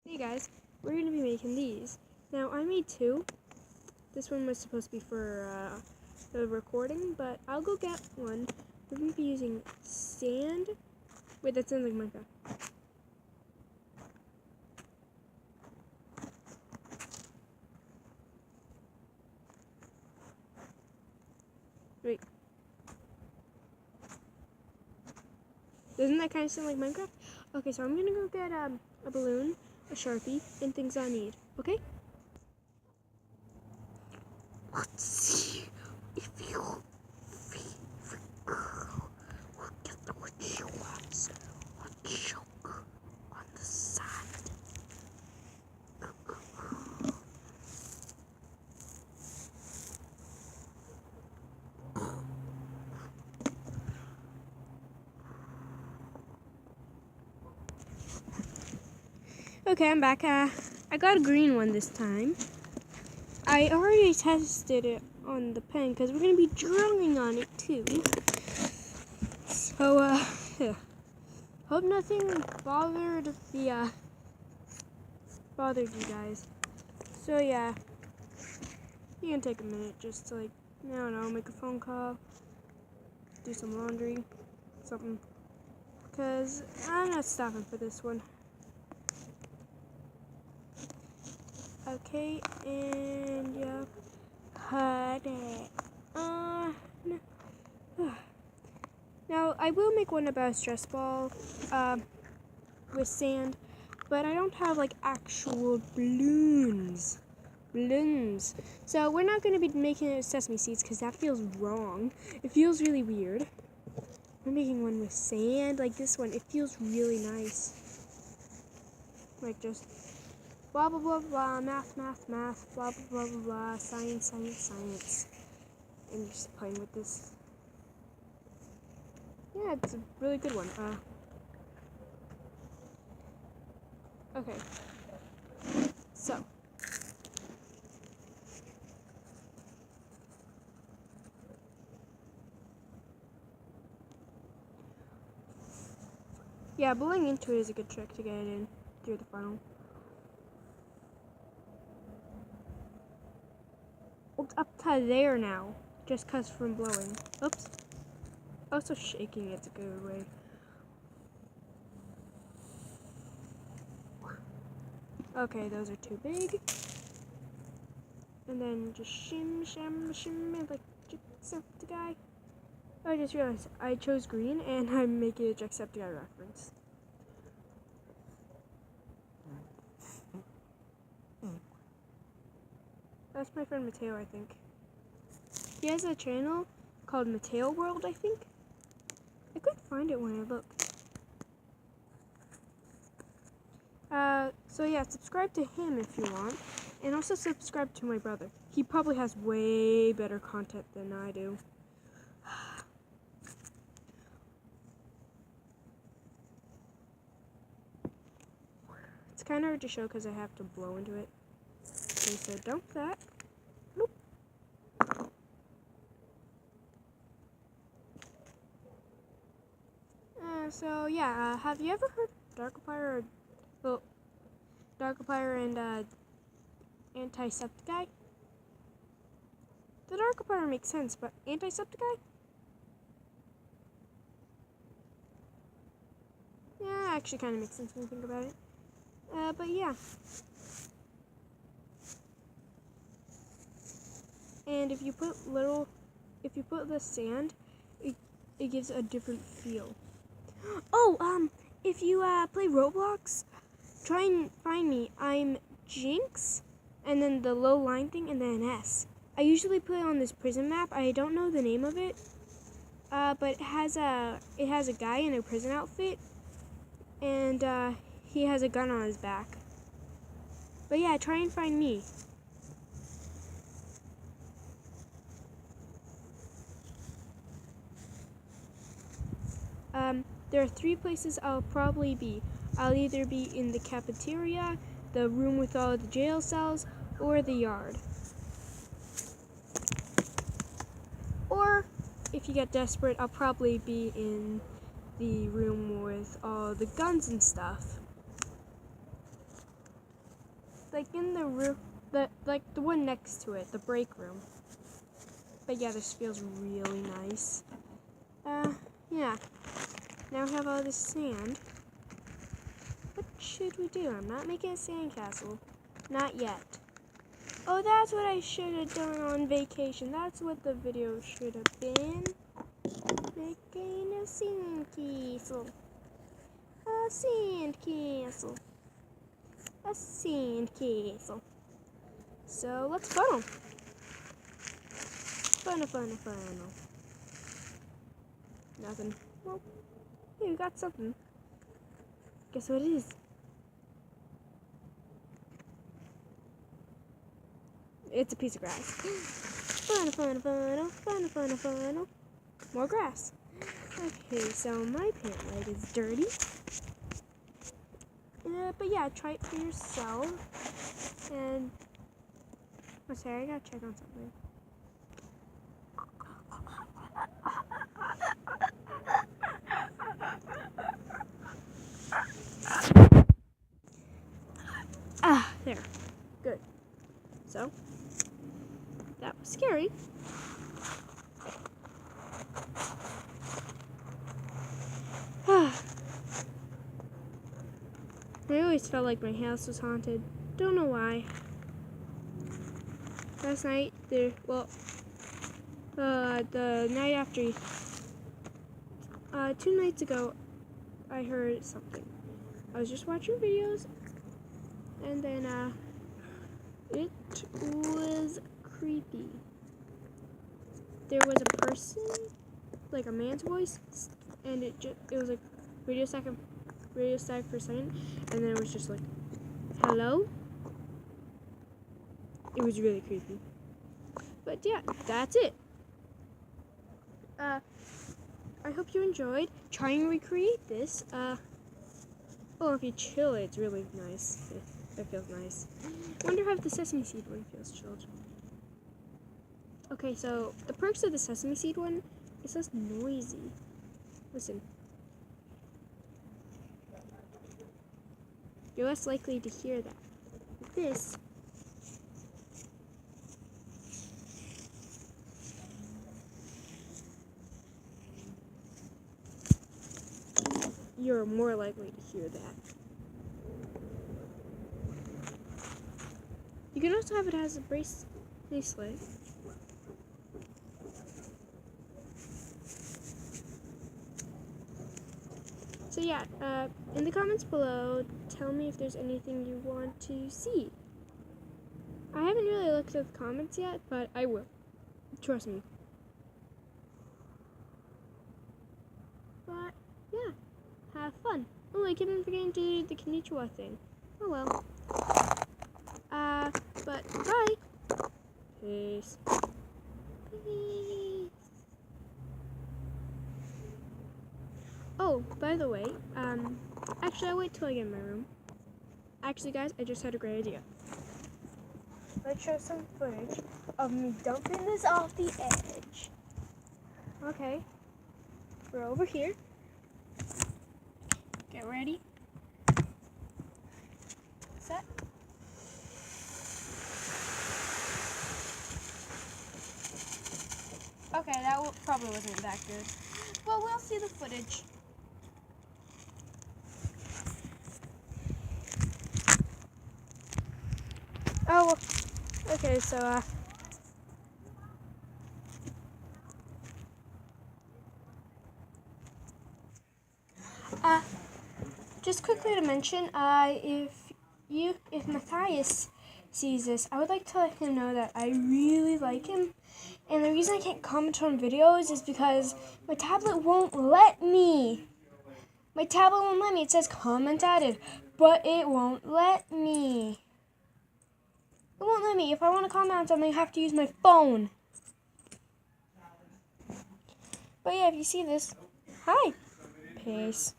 Hey guys, we're going to be making these. Now I made two. This one was supposed to be for the recording, but I'll go get one. We're going to be using sand. Wait, that sounds like Minecraft. Wait. Doesn't that kind of sound like Minecraft? Okay, so I'm going to go get a balloon, a Sharpie, and things I need. Okay? Let's see if your favorite girl will get what she wants or choke on the sand. Okay, I'm back. I got a green one this time. I already tested it on the pen because we're going to be drawing on it too. So, yeah. Hope nothing bothered you guys. So, yeah. You can take a minute just to, like, I don't know, make a phone call, do some laundry, something. Because I'm not stopping for this one. Okay, and yeah, cut it. No. Now I will make one about a stress ball, with sand, but I don't have like actual balloons. So we're not going to be making it with sesame seeds because that feels wrong. It feels really weird. We're making one with sand, like this one. It feels really nice. Like just blah, blah, blah, blah, math, blah, blah, blah, blah, blah, science. And just playing with this. Yeah, it's a really good one. Okay. So. Yeah, blowing into it is a good trick to get it in through the funnel. It's up to there now, just cause from blowing. Oops. Also shaking it's a good way. Okay, those are too big. And then just shim, like Jacksepticeye. Oh, I just realized I chose green and I'm making a Jacksepticeye reference. That's my friend Mateo, I think. He has a channel called Mateo World, I think. I couldn't find it when I looked. So yeah, subscribe to him if you want. And also subscribe to my brother. He probably has way better content than I do. It's kind of hard to show because I have to blow into it. Okay, so dump that. Nope. So yeah, have you ever heard Darkiplier and Antisepticeye? The Darkiplier makes sense, but Antisepticeye? Yeah, actually kind of makes sense when you think about it. But yeah. And if you put the sand, it gives a different feel. Oh, if you play Roblox, try and find me. I'm Jinx, and then the low line thing, and then an S. I usually play on this prison map. I don't know the name of it, but it has a guy in a prison outfit, and he has a gun on his back. But yeah, try and find me. There are 3 places I'll probably be. I'll either be in the cafeteria, the room with all the jail cells, or the yard. Or, if you get desperate, I'll probably be in the room with all the guns and stuff. like in the room, the one next to it, the break room. But yeah, this feels really nice. Yeah. Now we have all this sand. What should we do? I'm not making a sandcastle. Not yet. Oh, that's what I should have done on vacation. That's what the video should have been. Making a sandcastle. A sandcastle. A sandcastle. So let's funnel. Funnel. Nothing. Well, hey, we got something. Guess what it is? It's a piece of grass. Funnel. More grass. Okay, so my pant leg is dirty. But yeah, try it for yourself. And, oh, sorry, I gotta check on something. There. Good. So, that was scary. I always felt like my house was haunted. Don't know why. Last night, the night after, 2 nights ago, I heard something. I was just watching videos, and then, it was creepy. There was a person, like a man's voice, and it was like radio static for a second, and then it was just like, hello? It was really creepy. But yeah, that's it. I hope you enjoyed. Try and recreate this. Oh, if you chill it, it's really nice. It feels nice. Wonder how the sesame seed one feels chilled. Okay, so the perks of the sesame seed one, it's less noisy. Listen. You're less likely to hear that. With this, you're more likely to hear that. You can also have it as a bracelet. So yeah, in the comments below, tell me if there's anything you want to see. I haven't really looked at the comments yet, but I will. Trust me. But yeah, have fun. Oh, I keep on forgetting to do the konnichiwa thing. Oh well. But bye. Peace. Peace. Oh, by the way, actually, I'll wait till I get in my room. Actually, guys, I just had a great idea. Let's show some footage of me dumping this off the edge. Okay, we're over here. Get ready. Set. Okay, that probably wasn't that good. Well, we'll see the footage. Oh, okay, so, just quickly to mention, if Matthias sees this, I would like to let him know that I really like him. And the reason I can't comment on videos is because my tablet won't let me. My tablet won't let me. It says comment added, but it won't let me. It won't let me. If I want to comment on something, I have to use my phone. But yeah, if you see this, hi. Peace.